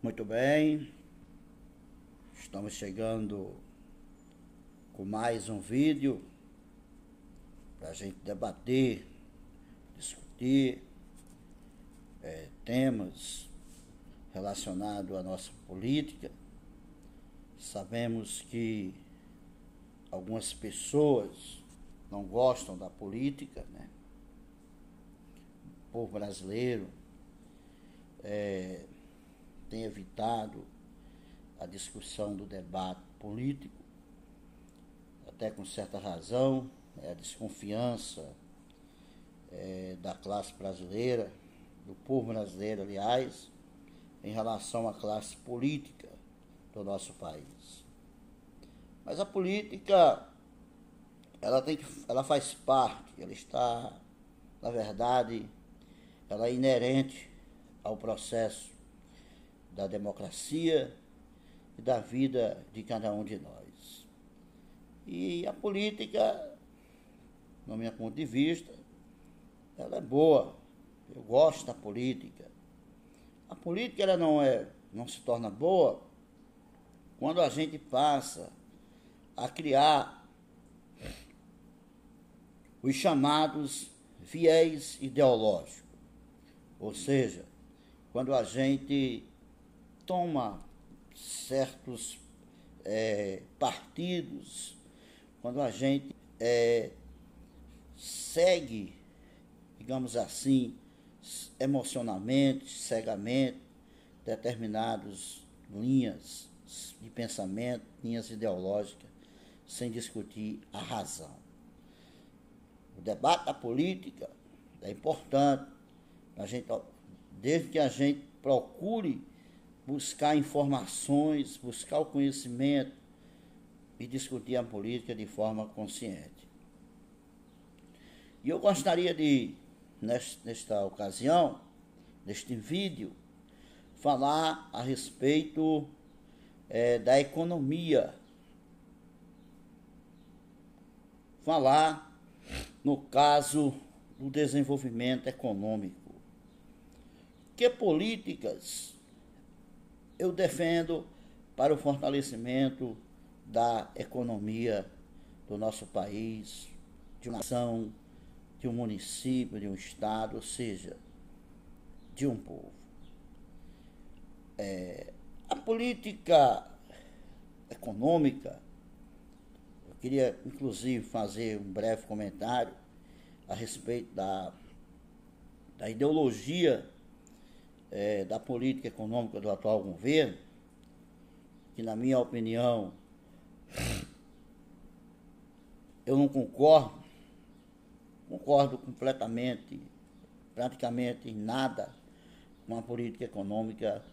Muito bem, estamos chegando com mais um vídeo para a gente debater, discutir temas relacionados à nossa política. Sabemos que algumas pessoas não gostam da política, né? O povo brasileiro tem evitado a discussão do debate político, até com certa razão, a desconfiança da classe brasileira, do povo brasileiro, aliás, em relação à classe política do nosso país. Mas a política, ela faz parte, ela está, na verdade, ela é inerente ao processo da democracia e da vida de cada um de nós. E a política, no meu ponto de vista, ela é boa. Eu gosto da política. A política ela não se torna boa quando a gente passa a criar os chamados viés ideológicos. Ou seja, quando a gente toma certos partidos, quando a gente segue, digamos assim, emocionalmente, cegamente, determinadas linhas de pensamento, linhas ideológicas, sem discutir a razão. O debate da política é importante, desde que a gente procure buscar informações, buscar o conhecimento e discutir a política de forma consciente. E eu gostaria de, nesta ocasião, neste vídeo, falar a respeito da economia. Falar, no caso, do desenvolvimento econômico. Que políticas eu defendo para o fortalecimento da economia do nosso país, de uma nação, de um município, de um estado, ou seja, de um povo. A política econômica, eu queria inclusive fazer um breve comentário a respeito da ideologia da política econômica do atual governo, que na minha opinião eu não concordo completamente, praticamente em nada com a política econômica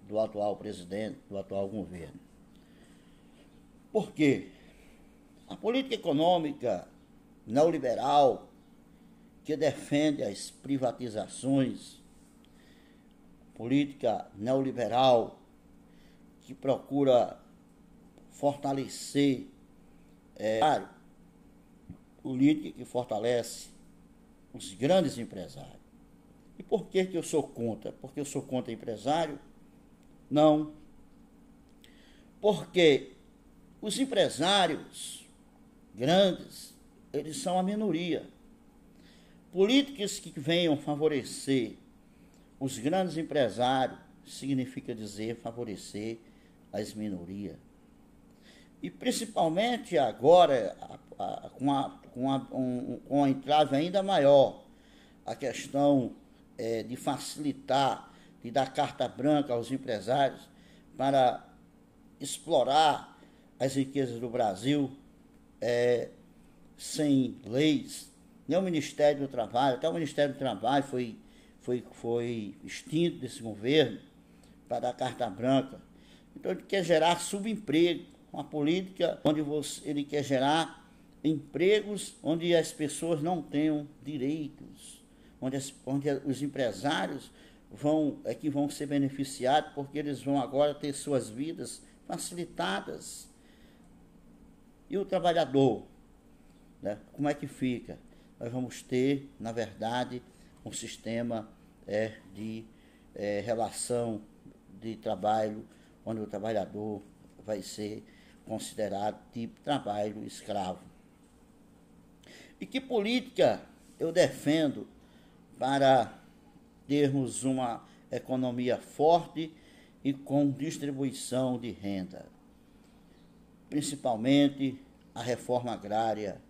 do atual presidente, do atual governo. Por quê? A política econômica neoliberal, que defende as privatizações, política neoliberal que procura fortalecer política que fortalece os grandes empresários. E por que eu sou contra? Porque eu sou contra empresário? Não. Porque os empresários grandes, eles são a minoria. Políticas que venham favorecer os grandes empresários significa dizer favorecer as minorias. E principalmente agora, com a entrave ainda maior, a questão de facilitar, de dar carta branca aos empresários para explorar as riquezas do Brasil sem leis. Nem o Ministério do Trabalho, até o Ministério do Trabalho foi extinto desse governo para dar carta branca. Então ele quer gerar subemprego, uma política onde ele quer gerar empregos onde as pessoas não tenham direitos, onde os empresários vão ser beneficiados, porque eles vão agora ter suas vidas facilitadas. E o trabalhador, né, como é que fica? Nós vamos ter, na verdade, um sistema de relação de trabalho onde o trabalhador vai ser considerado tipo trabalho escravo. E que política eu defendo para termos uma economia forte e com distribuição de renda? Principalmente a reforma agrária,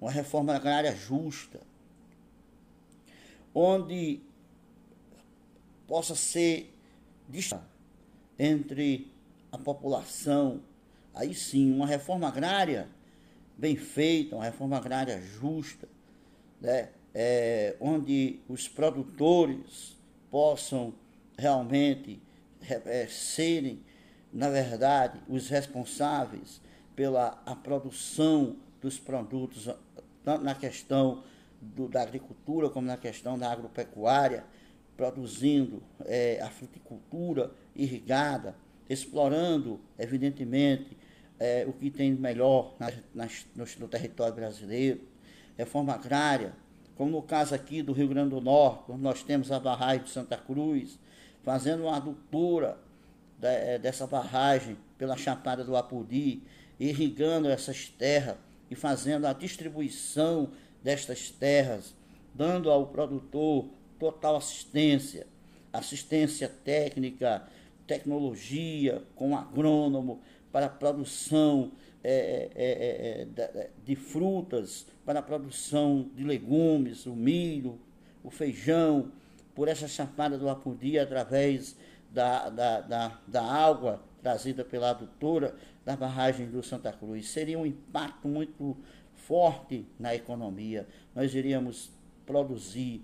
uma reforma agrária justa, onde possa ser entre a população. Aí sim, uma reforma agrária bem feita, uma reforma agrária justa, né? Onde os produtores possam realmente serem, na verdade, os responsáveis pela a produção dos produtos, tanto na questão da agricultura como na questão da agropecuária, produzindo a fruticultura irrigada, explorando, evidentemente, o que tem melhor no território brasileiro. Reforma agrária, como no caso aqui do Rio Grande do Norte, onde nós temos a barragem de Santa Cruz, fazendo uma adutora dessa barragem pela Chapada do Apodi, irrigando essas terras e fazendo a distribuição destas terras, dando ao produtor total assistência técnica, tecnologia, com agrônomo, para a produção de frutas, para a produção de legumes, o milho, o feijão, por essa chapada do Apodi, através da água trazida pela adutora da barragem do Santa Cruz. Seria um impacto muito forte na economia. Nós iríamos produzir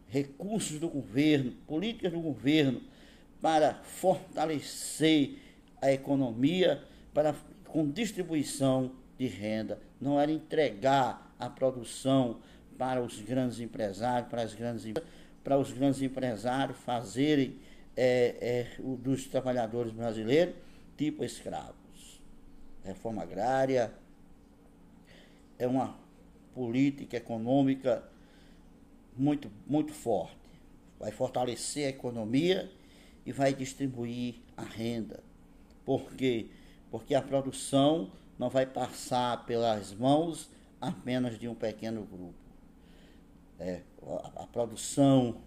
recursos do governo, políticas do governo, para fortalecer a economia, com distribuição de renda. Não era entregar a produção para os grandes empresários, para os grandes empresários fazerem dos trabalhadores brasileiros tipo escravos. Reforma agrária é uma política econômica muito, muito forte. Vai fortalecer a economia e vai distribuir a renda. Por quê? Porque a produção não vai passar pelas mãos apenas de um pequeno grupo. A produção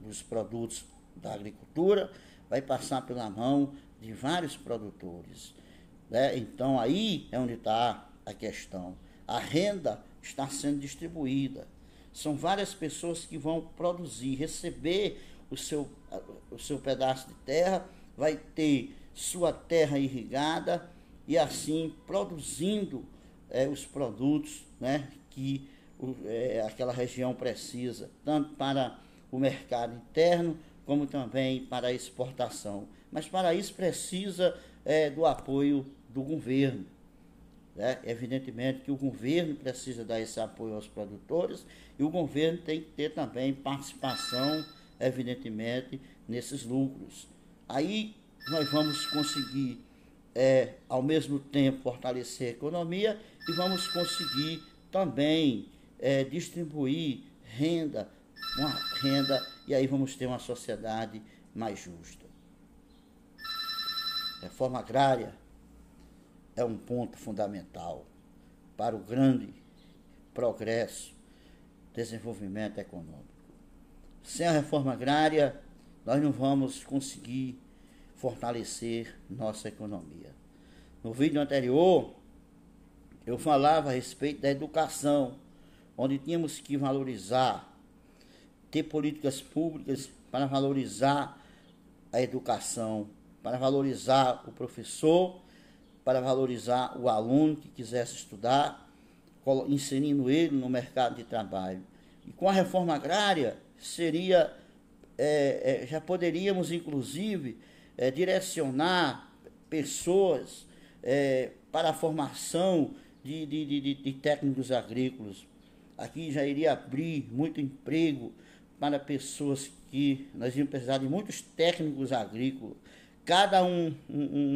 dos produtos da agricultura vai passar pela mão de vários produtores. Então aí é onde está a questão. A renda está sendo distribuída. São várias pessoas que vão produzir, receber o seu pedaço de terra, vai ter sua terra irrigada e assim produzindo os produtos, né, que aquela região precisa, tanto para o mercado interno como também para a exportação. Mas para isso precisa do apoio do governo. Evidentemente que o governo precisa dar esse apoio aos produtores e o governo tem que ter também participação, evidentemente, nesses lucros. Aí nós vamos conseguir, ao mesmo tempo, fortalecer a economia e vamos conseguir também distribuir renda, e aí vamos ter uma sociedade mais justa. Reforma agrária é um ponto fundamental para o grande progresso, desenvolvimento econômico. Sem a reforma agrária, nós não vamos conseguir fortalecer nossa economia. No vídeo anterior, eu falava a respeito da educação, onde tínhamos que valorizar, ter políticas públicas para valorizar a educação, para valorizar o professor, para valorizar o aluno que quisesse estudar, inserindo ele no mercado de trabalho. E com a reforma agrária, já poderíamos, inclusive, direcionar pessoas para a formação de técnicos agrícolas. Aqui já iria abrir muito emprego para pessoas que nós íamos precisar de muitos técnicos agrícolas. Cada um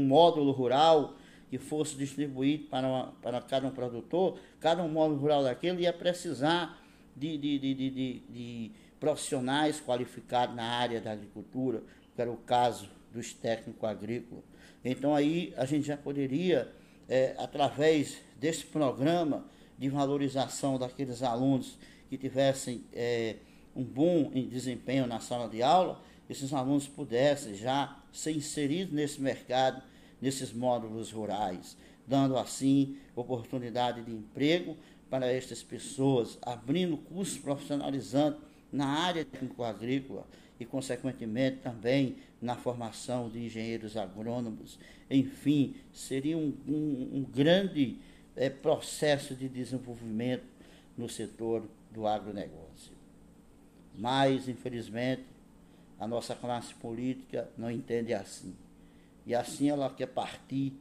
módulo rural que fosse distribuído para cada um produtor, cada um módulo rural daquele ia precisar de profissionais qualificados na área da agricultura, que era o caso dos técnicos agrícolas. Então aí a gente já poderia, através desse programa de valorização daqueles alunos que tivessem um bom desempenho na sala de aula, esses alunos pudessem já ser inseridos nesse mercado, nesses módulos rurais, dando assim oportunidade de emprego para estas pessoas, abrindo cursos profissionalizantes na área técnico-agrícola e, consequentemente, também na formação de engenheiros agrônomos. Enfim, seria um grande processo de desenvolvimento no setor do agronegócio. Mas, infelizmente, a nossa classe política não entende assim. E assim ela quer partir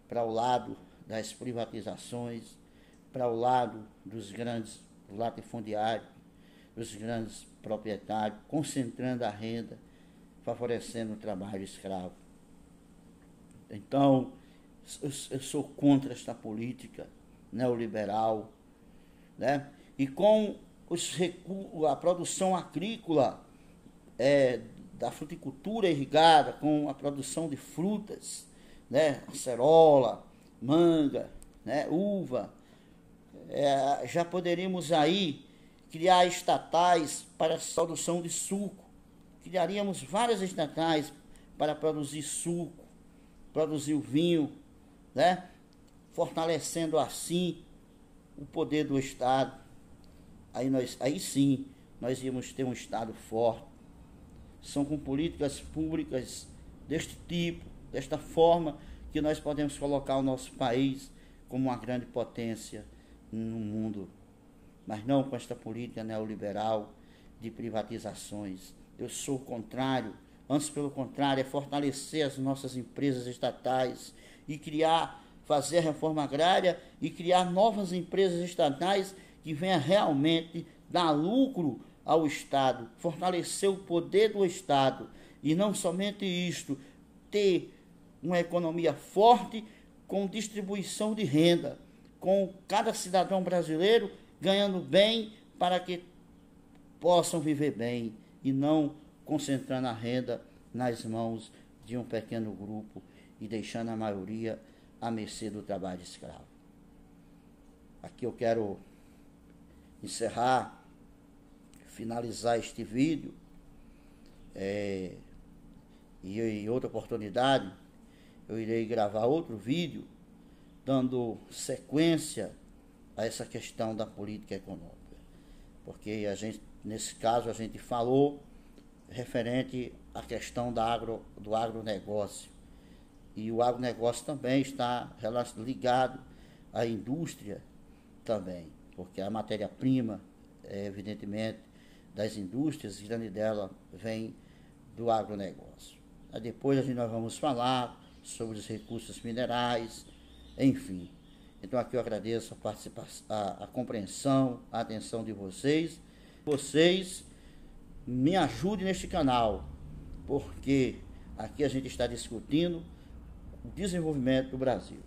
para o lado das privatizações, para o lado dos grandes latifundiários, dos grandes proprietários, concentrando a renda, favorecendo o trabalho escravo. Então, eu sou contra esta política neoliberal, né? E com a produção agrícola da fruticultura irrigada, com a produção de frutas, né? Acerola, manga, né? Uva, já poderíamos aí criar estatais para a produção de suco. Criaríamos várias estatais para produzir suco, produzir o vinho, né? Fortalecendo assim o poder do Estado. Aí sim nós íamos ter um Estado forte. São com políticas públicas deste tipo, desta forma, que nós podemos colocar o nosso país como uma grande potência no mundo. Mas não com esta política neoliberal de privatizações. Eu sou o contrário. Antes, pelo contrário, é fortalecer as nossas empresas estatais e fazer a reforma agrária e criar novas empresas estatais que venham realmente dar lucro ao Estado, fortalecer o poder do Estado e não somente isto, ter uma economia forte com distribuição de renda, com cada cidadão brasileiro ganhando bem para que possam viver bem e não concentrando a renda nas mãos de um pequeno grupo e deixando a maioria à mercê do trabalho escravo. Aqui eu quero encerrar, finalizar este vídeo, e em outra oportunidade eu irei gravar outro vídeo dando sequência a essa questão da política econômica, porque nesse caso a gente falou referente à questão do agronegócio, e o agronegócio também está ligado à indústria também, porque a matéria-prima, evidentemente, das indústrias, grande dela vem do agronegócio. Aí depois nós vamos falar sobre os recursos minerais, enfim. Então aqui eu agradeço a participação, a compreensão, a atenção de vocês. Vocês me ajudem neste canal, porque aqui a gente está discutindo o desenvolvimento do Brasil.